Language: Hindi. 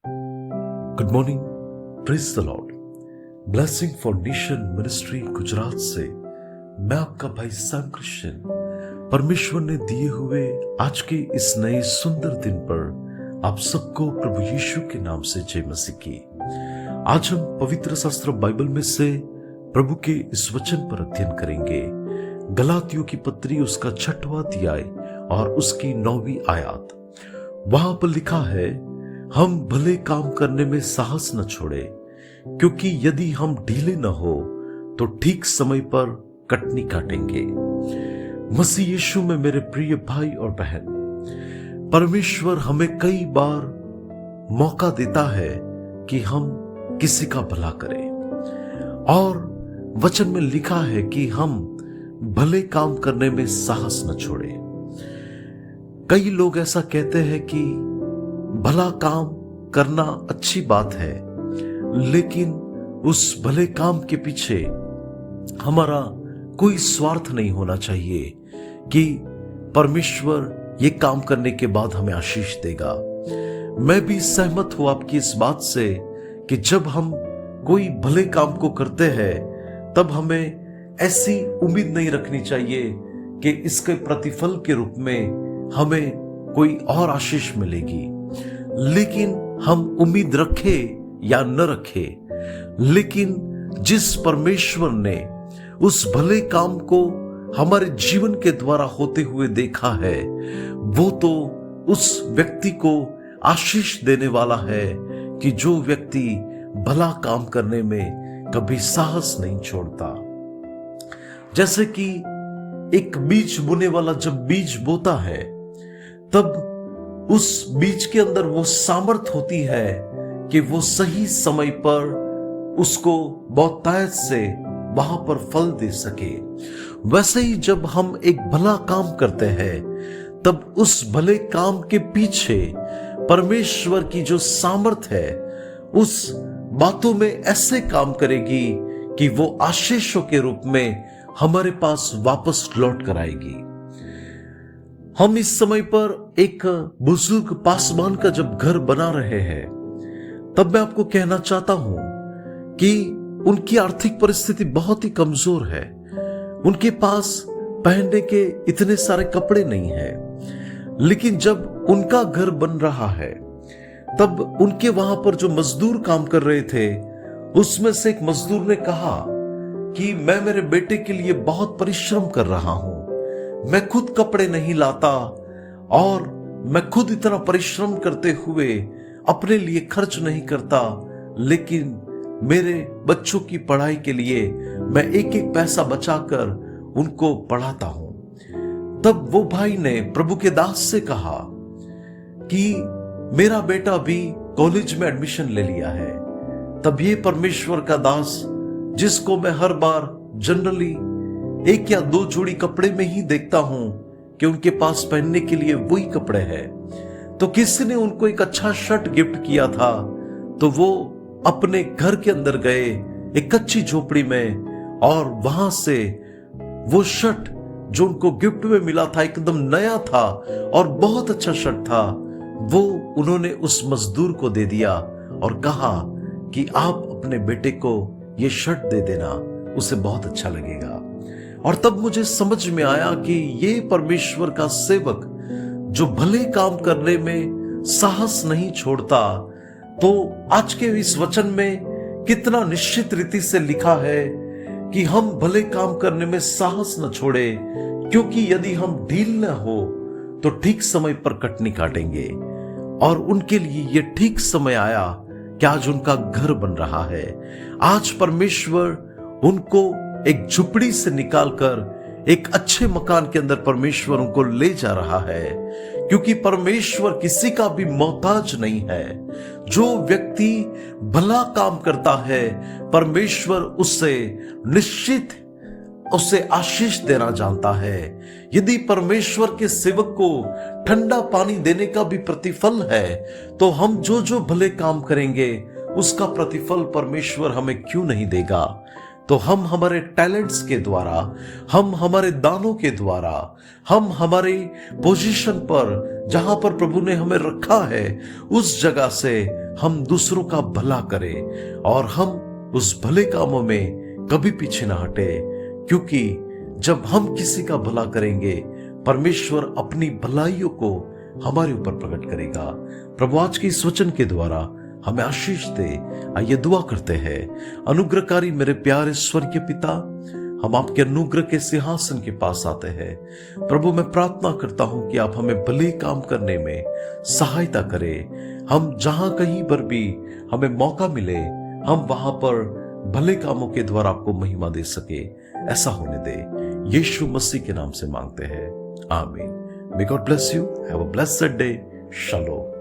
Good morning, praise the Lord. Blessing foundation ministry Gujarat से मैं आपका भाई सैम क्रिश्चियन परमेश्वर ने दिए हुए आज के इस नए सुंदर दिन पर आप सबको प्रभु यीशु के नाम से जय मसीह की। आज हम पवित्र शास्त्र बाइबल में से प्रभु के इस वचन पर अध्ययन करेंगे। गलातियों की पत्री उसका 6वां अध्याय और उसकी 9वीं आयत। वहां पर लिखा है, हम भले काम करने में साहस न छोड़े, क्योंकि यदि हम ढीले न हो तो ठीक समय पर कटनी काटेंगे। मसीह यीशु में मेरे प्रिय भाई और बहन, परमेश्वर हमें कई बार मौका देता है कि हम किसी का भला करें, और वचन में लिखा है कि हम भले काम करने में साहस न छोड़े। कई लोग ऐसा कहते हैं कि भला काम करना अच्छी बात है, लेकिन उस भले काम के पीछे हमारा कोई स्वार्थ नहीं होना चाहिए कि परमेश्वर ये काम करने के बाद हमें आशीष देगा। मैं भी सहमत हूं आपकी इस बात से कि जब हम कोई भले काम को करते हैं तब हमें ऐसी उम्मीद नहीं रखनी चाहिए कि इसके प्रतिफल के रूप में हमें कोई और आशीष मिलेगी। लेकिन हम उम्मीद रखें या न रखें, लेकिन जिस परमेश्वर ने उस भले काम को हमारे जीवन के द्वारा होते हुए देखा है, वो तो उस व्यक्ति को आशीष देने वाला है कि जो व्यक्ति भला काम करने में कभी साहस नहीं छोड़ता। जैसे कि एक बीज बोने वाला जब बीज बोता है, तब उस बीज के अंदर वो सामर्थ होती है कि वो सही समय पर उसको बहुतायत से वहां पर फल दे सके। वैसे ही जब हम एक भला काम करते हैं, तब उस भले काम के पीछे परमेश्वर की जो सामर्थ है, उस बातों में ऐसे काम करेगी कि वो आशीषों के रूप में हमारे पास वापस लौट कर आएगी। हम इस समय पर एक बुजुर्ग पासवान का जब घर बना रहे हैं, तब मैं आपको कहना चाहता हूं कि उनकी आर्थिक परिस्थिति बहुत ही कमजोर है। उनके पास पहनने के इतने सारे कपड़े नहीं हैं। लेकिन जब उनका घर बन रहा है, तब उनके वहां पर जो मजदूर काम कर रहे थे, उसमें से एक मजदूर ने कहा कि मैं मेरे बेटे के लिए बहुत परिश्रम कर रहा हूं, मैं खुद कपड़े नहीं लाता और मैं खुद इतना परिश्रम करते हुए अपने लिए खर्च नहीं करता, लेकिन मेरे बच्चों की पढ़ाई के लिए मैं एक एक पैसा बचाकर उनको पढ़ाता हूं। तब वो भाई ने प्रभु के दास से कहा कि मेरा बेटा भी कॉलेज में एडमिशन ले लिया है। तब ये परमेश्वर का दास, जिसको मैं हर बार जनरली 1 या 2 जोड़ी कपड़े में ही देखता हूं कि उनके पास पहनने के लिए वही कपड़े हैं, तो किसी ने उनको एक अच्छा शर्ट गिफ्ट किया था, तो वो अपने घर के अंदर गए एक कच्ची झोपड़ी में, और वहां से वो शर्ट जो उनको गिफ्ट में मिला था, एकदम नया था और बहुत अच्छा शर्ट था, वो उन्होंने उस मजदूर को दे दिया और कहा कि आप अपने बेटे को ये शर्ट दे देना, उसे बहुत अच्छा लगेगा। और तब मुझे समझ में आया कि ये परमेश्वर का सेवक जो भले काम करने में साहस नहीं छोड़ता, तो आज के इस वचन में कितना निश्चित रीति से लिखा है कि हम भले काम करने में साहस न छोड़े, क्योंकि यदि हम ढील न हो तो ठीक समय पर कटनी काटेंगे। और उनके लिए ये ठीक समय आया कि आज उनका घर बन रहा है। आज परमेश्वर उनको एक झुपड़ी से निकालकर एक अच्छे मकान के अंदर परमेश्वर उनको ले जा रहा है, क्योंकि परमेश्वर किसी का भी मोहताज नहीं है। जो व्यक्ति भला काम करता है, परमेश्वर उससे निश्चित उसे आशीष देना जानता है। यदि परमेश्वर के सेवक को ठंडा पानी देने का भी प्रतिफल है, तो हम जो जो भले काम करेंगे उसका प्रतिफल परमेश्वर हमें क्यों नहीं देगा। तो हम हमारे टैलेंट्स के द्वारा, हम हमारे दानों के द्वारा, हम हमारे पोजीशन पर जहां पर प्रभु ने हमें रखा है, उस जगह से हम दूसरों का भला करें और हम उस भले कामों में कभी पीछे ना हटे, क्योंकि जब हम किसी का भला करेंगे परमेश्वर अपनी भलाइयों को हमारे ऊपर प्रकट करेगा। प्रभु आज के इस वचन के द्वारा हमें आशीष दे। आइए दुआ करते हैं। अनुग्रहकारी मेरे प्यारे स्वर्गीय पिता, हम आपके अनुग्रह के सिंहासन के पास आते हैं। प्रभु मैं प्रार्थना करता हूं कि आप हमें भले काम करने में सहायता करें। हम जहां कहीं पर भी हमें मौका मिले, हम वहां पर भले कामों के द्वारा आपको महिमा दे सके। ऐसा होने दे, यीशु मसीह के नाम से मांगते हैं, आमीन। May God bless you. Have a blessed day. Shalom.